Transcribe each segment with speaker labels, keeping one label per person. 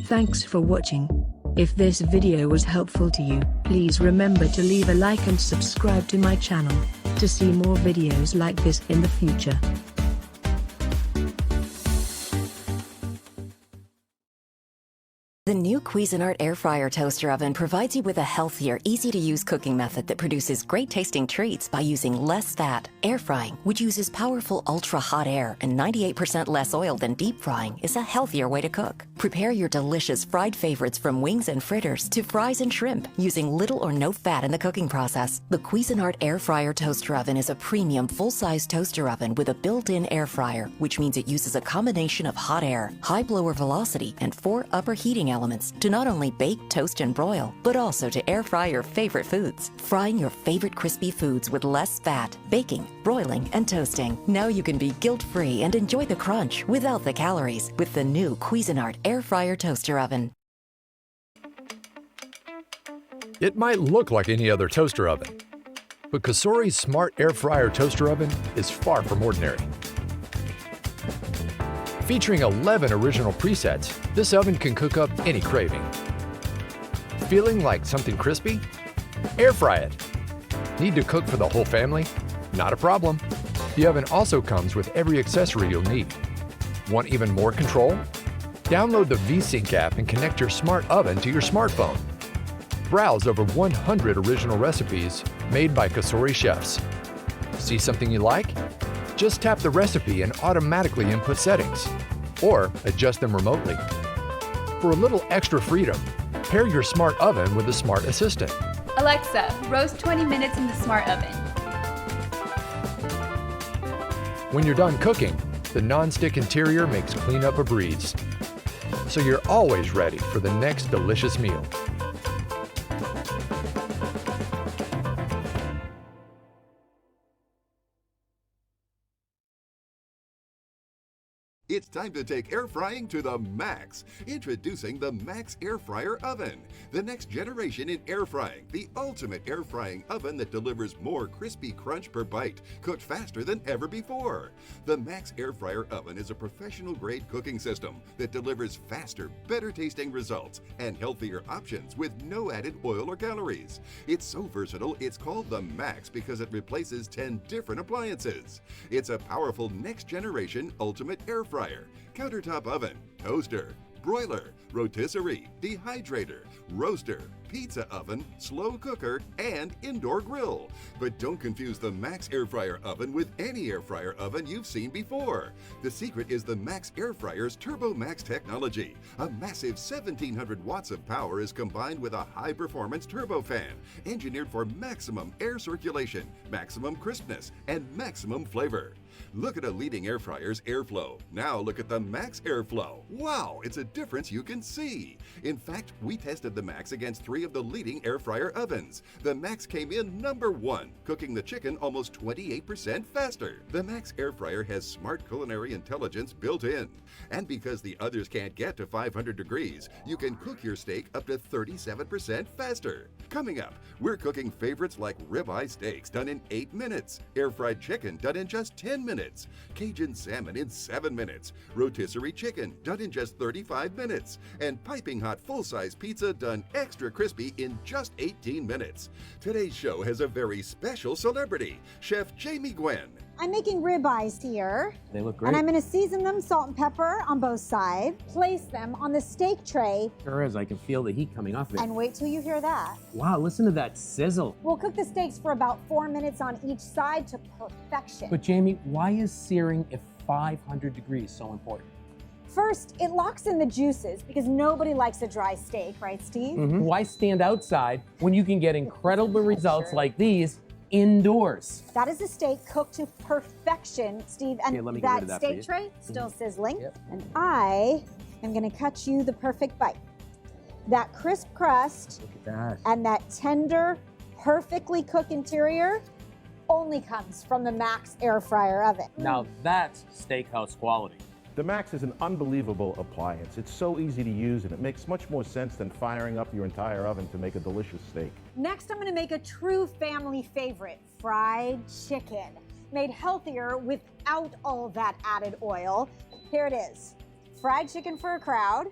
Speaker 1: Thanks for watching. If this video was helpful to you, please remember to leave a like and subscribe to my channel to see more videos like this in the future.
Speaker 2: The new Cuisinart Air Fryer Toaster Oven provides you with a healthier, easy-to-use cooking method that produces great-tasting treats by using less fat. Air frying, which uses powerful ultra-hot air and 98% less oil than deep frying, is a healthier way to cook. Prepare your delicious fried favorites from wings and fritters to fries and shrimp using little or no fat in the cooking process. The Cuisinart Air Fryer Toaster Oven is a premium full-size toaster oven with a built-in air fryer, which means it uses a combination of hot air, high blower velocity, and 4 upper heating elements to not only bake, toast, and broil, but also to air fry your favorite foods. Frying your favorite crispy foods with less fat, baking, broiling, and toasting. Now you can be guilt-free and enjoy the crunch without the calories with the new Cuisinart Air Fryer Toaster Oven.
Speaker 3: It might look like any other toaster oven, but COSORI's Smart Air Fryer Toaster Oven is far from ordinary. Featuring 11 original presets, this oven can cook up any craving. Feeling like something crispy? Air fry it. Need to cook for the whole family? Not a problem. The oven also comes with every accessory you'll need. Want even more control? Download the VSync app and connect your smart oven to your smartphone. Browse over 100 original recipes made by COSORI chefs. See something you like? Just tap the recipe and automatically input settings, or adjust them remotely. For a little extra freedom, pair your smart oven with a smart assistant.
Speaker 4: Alexa, roast 20 minutes in the smart oven.
Speaker 3: When you're done cooking, the non-stick interior makes cleanup a breeze, so you're always ready for the next delicious meal.
Speaker 5: It's time to take air frying to the max. Introducing the Maxx Air Fryer Oven, the next generation in air frying, the ultimate air frying oven that delivers more crispy crunch per bite, cooked faster than ever before. The Maxx Air Fryer Oven is a professional-grade cooking system that delivers faster, better-tasting results and healthier options with no added oil or calories. It's so versatile, it's called the Maxx because it replaces 10 different appliances. It's a powerful next-generation ultimate air fryer, countertop oven, toaster, broiler, rotisserie, dehydrator, roaster, pizza oven, slow cooker, and indoor grill. But don't confuse the Maxx Air Fryer Oven with any air fryer oven you've seen before. The secret is the Maxx Air Fryer's Turbo Max technology. A massive 1,700 watts of power is combined with a high-performance turbofan, engineered for maximum air circulation, maximum crispness, and maximum flavor. Look at a leading air fryer's airflow. Now look at the Maxx Airflow. Wow, it's a difference you can see. In fact, we tested the Maxx against 3 of the leading air fryer ovens. The Maxx came in #1, cooking the chicken almost 28% faster. The Maxx Air Fryer has smart culinary intelligence built in. And because the others can't get to 500 degrees, you can cook your steak up to 37% faster. Coming up, we're cooking favorites like ribeye steaks done in 8 minutes, air-fried chicken done in just 10 minutes, Cajun salmon in 7 minutes, rotisserie chicken done in just 35 minutes, and piping hot full-size pizza done extra crispy in just 18 minutes. Today's show has a very special celebrity, Chef Jamie Gwen.
Speaker 6: I'm making ribeyes here.
Speaker 7: They look great.
Speaker 6: And I'm going to season them salt and pepper on both sides, place them on the steak tray.
Speaker 7: Sure is. I can feel the heat coming off of it.
Speaker 6: And wait till you hear that.
Speaker 7: Wow, listen to that sizzle.
Speaker 6: We'll cook the steaks for about 4 minutes on each side to perfection.
Speaker 7: But Jamie, why is searing at 500 degrees so important?
Speaker 6: First, it locks in the juices because nobody likes a dry steak, right, Steve?
Speaker 7: Why stand outside when you can get incredible results like these indoors?
Speaker 6: That is a steak cooked to perfection, Steve. And
Speaker 7: Okay, let me get rid of
Speaker 6: that
Speaker 7: that for
Speaker 6: steak
Speaker 7: you.
Speaker 6: tray still sizzling.
Speaker 7: Yep.
Speaker 6: And I am going to cut you the perfect bite. That crisp crust
Speaker 7: Look at that.
Speaker 6: and that tender, perfectly cooked interior only comes from the Maxx Air Fryer Oven.
Speaker 7: Now that's steakhouse quality.
Speaker 8: The Maxx is an unbelievable appliance. It's so easy to use and it makes much more sense than firing up your entire oven to make a delicious steak.
Speaker 6: Next, I'm going to make a true family favorite, fried chicken, made healthier without all that added oil. Here it is, fried chicken for a crowd,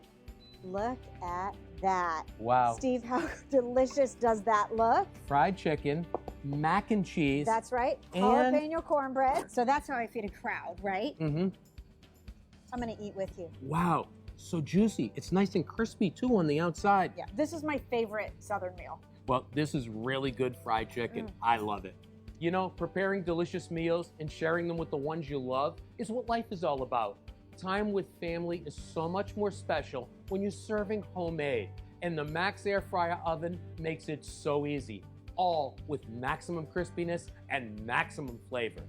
Speaker 6: Look at that.
Speaker 7: Wow.
Speaker 6: Steve, how delicious does that look?
Speaker 7: Fried chicken, mac and cheese.
Speaker 6: That's right.
Speaker 7: And-
Speaker 6: Jalapeno cornbread. So that's how I feed a crowd, right?
Speaker 7: Mm-hmm.
Speaker 6: I'm gonna eat with you.
Speaker 7: Wow, so juicy. It's nice and crispy too on the outside.
Speaker 6: Yeah, this is my favorite Southern meal.
Speaker 7: Well, this is really good fried chicken. I love it. You know, preparing delicious meals and sharing them with the ones you love is what life is all about. Time with family is so much more special when you're serving homemade. And the Maxx Air Fryer oven makes it so easy, all with maximum crispiness and maximum flavor.